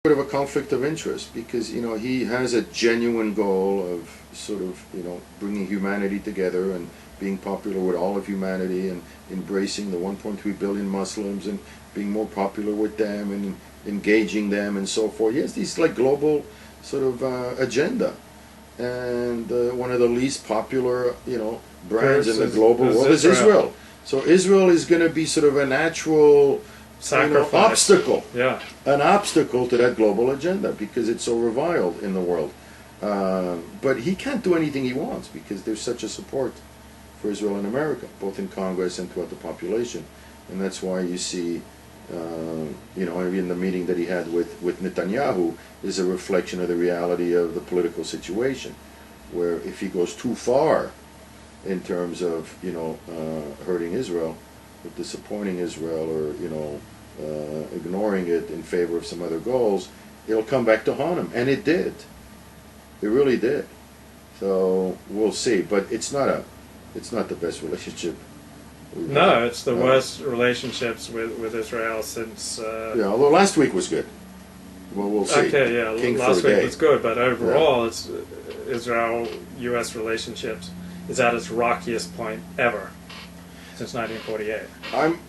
bit of a conflict of interest because he has a genuine goal of sort of bringing humanity together and being popular with all of humanity and embracing the 1.3 billion Muslims and being more popular with them and engaging them and so forth. He has these like global sort of agenda, and one of the least popular brands in the global world is Israel. So Israel is going to be sort of a natural obstacle, an obstacle to that global agenda because it's so reviled in the world. But he can't do anything he wants because there's such a support for Israel in America, both in Congress and throughout the population. And that's why you see, in the meeting that he had with Netanyahu is a reflection of the reality of the political situation, where if he goes too far in terms of hurting Israel, or disappointing Israel, or ignoring it in favor of some other goals, it'll come back to haunt him, and it did. It really did. So we'll see, but it's not the best relationship. No, it's the worst relationships with Israel since. Although last week was good. Well, we'll see. Okay, yeah, last week was good, but overall, it's Israel-U.S. relationships is at its rockiest point ever since 1948.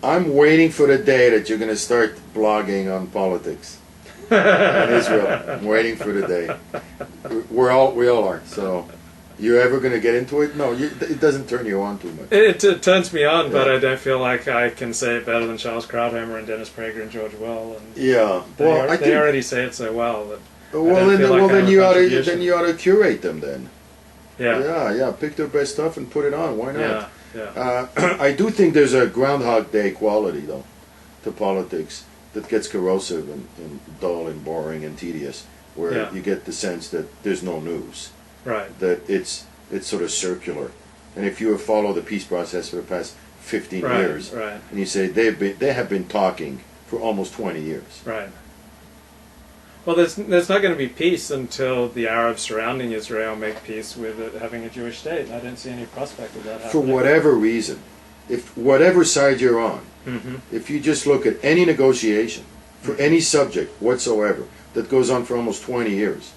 I'm waiting for the day that you're going to start blogging on politics in Israel. I'm waiting for the day. We all are. So, you ever going to get into it? No, it doesn't turn you on too much. It turns me on, but I don't feel like I can say it better than Charles Krauthammer and Dennis Prager and George Will. And they already say it so well that. Then you ought to curate them then. Yeah. Pick their best stuff and put it on. Why not? Yeah. I do think there's a Groundhog Day quality though to politics that gets corrosive and dull and boring and tedious, where you get the sense that there's no news. Right. That it's sort of circular. And if you have followed the peace process for the past 15 years, and you say they have been talking for almost 20 years. Right. Well, there's not going to be peace until the Arabs surrounding Israel make peace with it having a Jewish state. I don't see any prospect of that happening. For whatever reason, if whatever side you're on, if you just look at any negotiation for any subject whatsoever that goes on for almost 20 years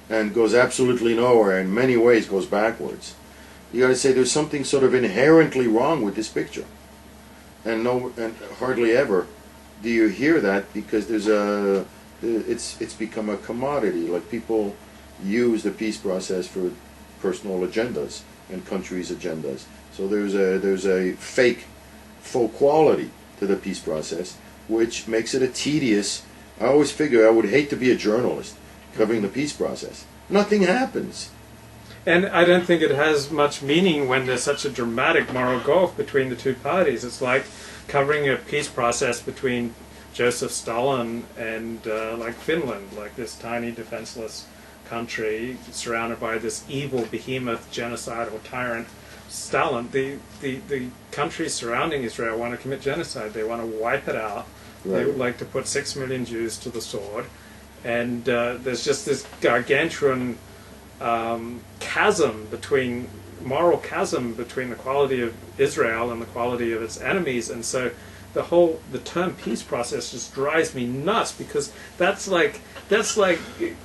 and goes absolutely nowhere, in many ways goes backwards, you got to say there's something sort of inherently wrong with this picture. And hardly ever do you hear that because it's become a commodity. Like people use the peace process for personal agendas and countries' agendas. So there's a faux quality to the peace process, which makes it a tedious. I always figure I would hate to be a journalist covering the peace process. Nothing happens. And I don't think it has much meaning when there's such a dramatic moral gulf between the two parties. It's like covering a peace process between Joseph Stalin and like Finland, like this tiny defenseless country surrounded by this evil behemoth, genocidal tyrant Stalin. The countries surrounding Israel want to commit genocide. They want to wipe it out. They would like to put 6 million Jews to the sword. And there's just this gargantuan moral chasm between the quality of Israel and the quality of its enemies. And so the term peace process just drives me nuts because that's like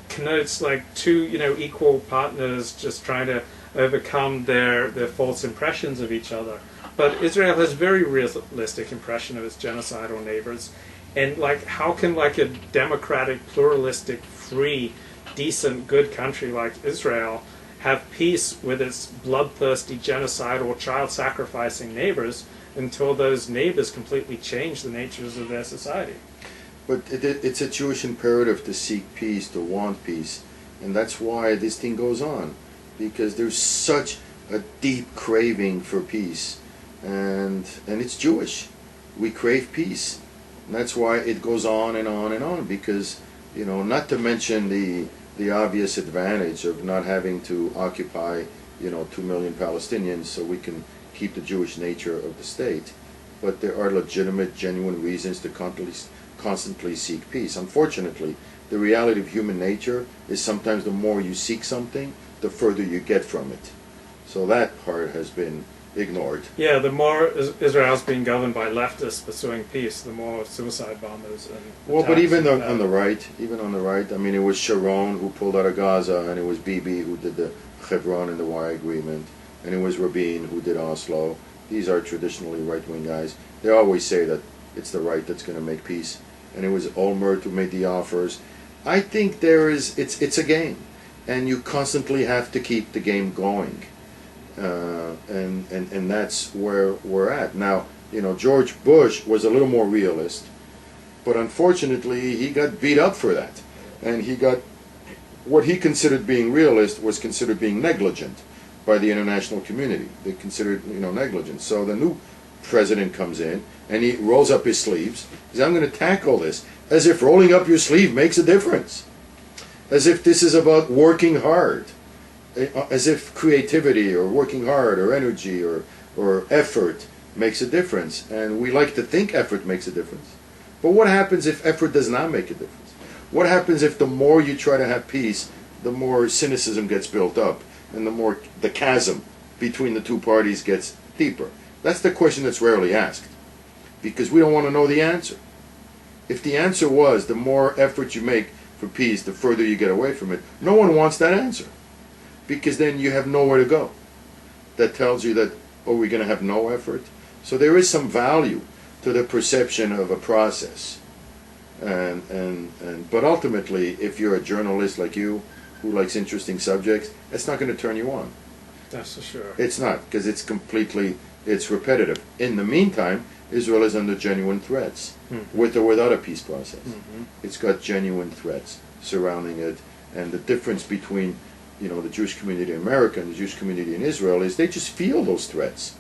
connotes like two equal partners just trying to overcome their false impressions of each other. But Israel has very realistic impression of its genocidal neighbors, and like how can like a democratic, pluralistic, free, decent, good country like Israel have peace with its bloodthirsty, genocidal, child-sacrificing neighbors until those neighbors completely change the natures of their society? But it's a Jewish imperative to seek peace, to want peace, and that's why this thing goes on, because there's such a deep craving for peace, and it's Jewish. We crave peace, and that's why it goes on and on and on, because not to mention the obvious advantage of not having to occupy 2 million Palestinians so we can keep the Jewish nature of the state, but there are legitimate, genuine reasons to constantly seek peace. Unfortunately, the reality of human nature is sometimes the more you seek something, the further you get from it. So that part has been ignored. Yeah, the more Israel's being governed by leftists pursuing peace, the more suicide bombers and Well, but even attacks on the right, I mean, it was Sharon who pulled out of Gaza, and it was Bibi who did the Hebron and the Y agreement, and it was Rabin who did Oslo. These are traditionally right-wing guys. They always say that it's the right that's going to make peace, and it was Olmert who made the offers. I think it's a game, and you constantly have to keep the game going. And that's where we're at now. You know, George Bush was a little more realist, but unfortunately he got beat up for that, and he got what he considered being realist was considered being negligent by the international community. They considered, negligent. So the new president comes in and he rolls up his sleeves. He says, "I'm going to tackle this," as if rolling up your sleeve makes a difference, as if this is about working hard. As if creativity or working hard or energy or effort makes a difference. And we like to think effort makes a difference. But what happens if effort does not make a difference? What happens if the more you try to have peace, the more cynicism gets built up and the more the chasm between the two parties gets deeper? That's the question that's rarely asked, because we don't want to know the answer. If the answer was the more effort you make for peace, the further you get away from it, no one wants that answer. Because then you have nowhere to go. That tells you that, we're going to have no effort. So there is some value to the perception of a process. But ultimately, if you're a journalist like you, who likes interesting subjects, it's not going to turn you on. That's for sure. It's not, because it's repetitive. In the meantime, Israel is under genuine threats, with or without a peace process. It's got genuine threats surrounding it, and the difference between the Jewish community in America and the Jewish community in Israel is they just feel those threats.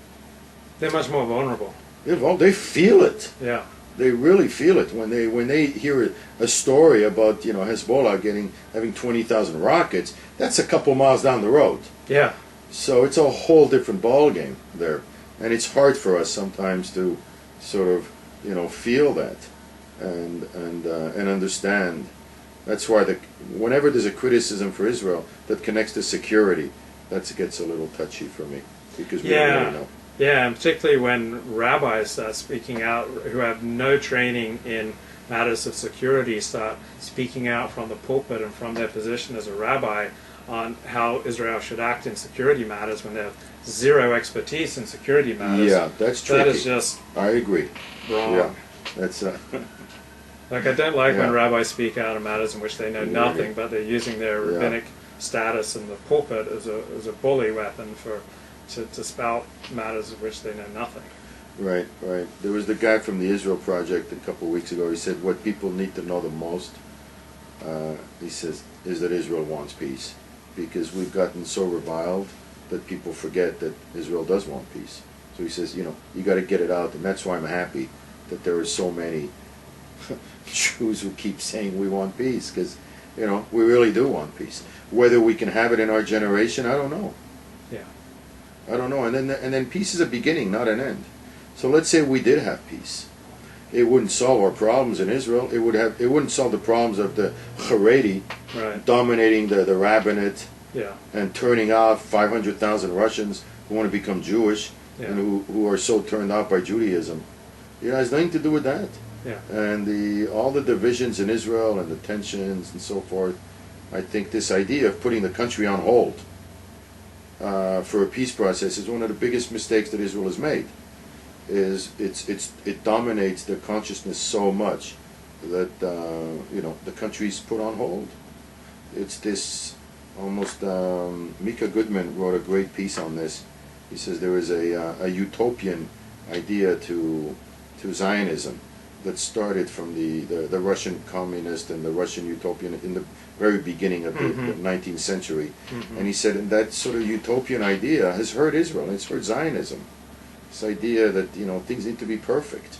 They're much more vulnerable. They feel it. Yeah. They really feel it when they hear a story about Hezbollah having 20,000 rockets. That's a couple miles down the road. Yeah. So it's a whole different ball game there, and it's hard for us sometimes to sort of feel that and understand. That's why whenever there's a criticism for Israel that connects to security, that gets a little touchy for me, because we don't really know. Yeah, and particularly when rabbis start speaking out who have no training in matters of security start speaking out from the pulpit and from their position as a rabbi on how Israel should act in security matters when they have zero expertise in security matters. Yeah, that's tricky. That is just I agree. wrong. Yeah, that's like, I don't like when rabbis speak out on matters in which they know nothing, but they're using their rabbinic status in the pulpit as a bully weapon to spout matters of which they know nothing. Right. There was the guy from the Israel Project a couple of weeks ago. He said what people need to know the most, he says, is that Israel wants peace, because we've gotten so reviled that people forget that Israel does want peace. So he says, you got to get it out, and that's why I'm happy that there are so many Jews who keep saying we want peace, because we really do want peace. Whether we can have it in our generation, I don't know. Yeah, I don't know. And then peace is a beginning, not an end. So let's say we did have peace. It wouldn't solve our problems in Israel. It wouldn't solve the problems of the Haredi dominating the rabbinate and turning off 500,000 Russians who want to become Jewish and who are so turned off by Judaism. It has nothing to do with that. Yeah. And all the divisions in Israel and the tensions and so forth, I think this idea of putting the country on hold for a peace process is one of the biggest mistakes that Israel has made. It dominates their consciousness so much that the country's put on hold. It's this almost. Mika Goodman wrote a great piece on this. He says there is a utopian idea to Zionism that started from the Russian communist and the Russian utopian in the very beginning of the 19th century. And he said, and that sort of utopian idea has hurt Israel, and it's hurt Zionism. This idea that things need to be perfect.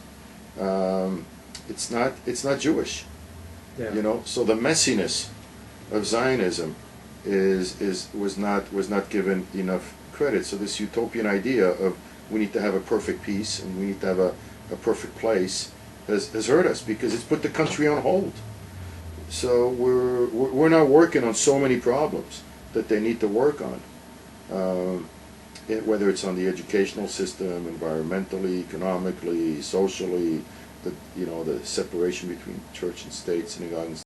It's not Jewish. Yeah. So the messiness of Zionism was not given enough credit. So this utopian idea of we need to have a perfect peace and we need to have a perfect place has hurt us, because it's put the country on hold. So we're not working on so many problems that they need to work on. whether it's on the educational system, environmentally, economically, socially, the separation between church and state, synagogue and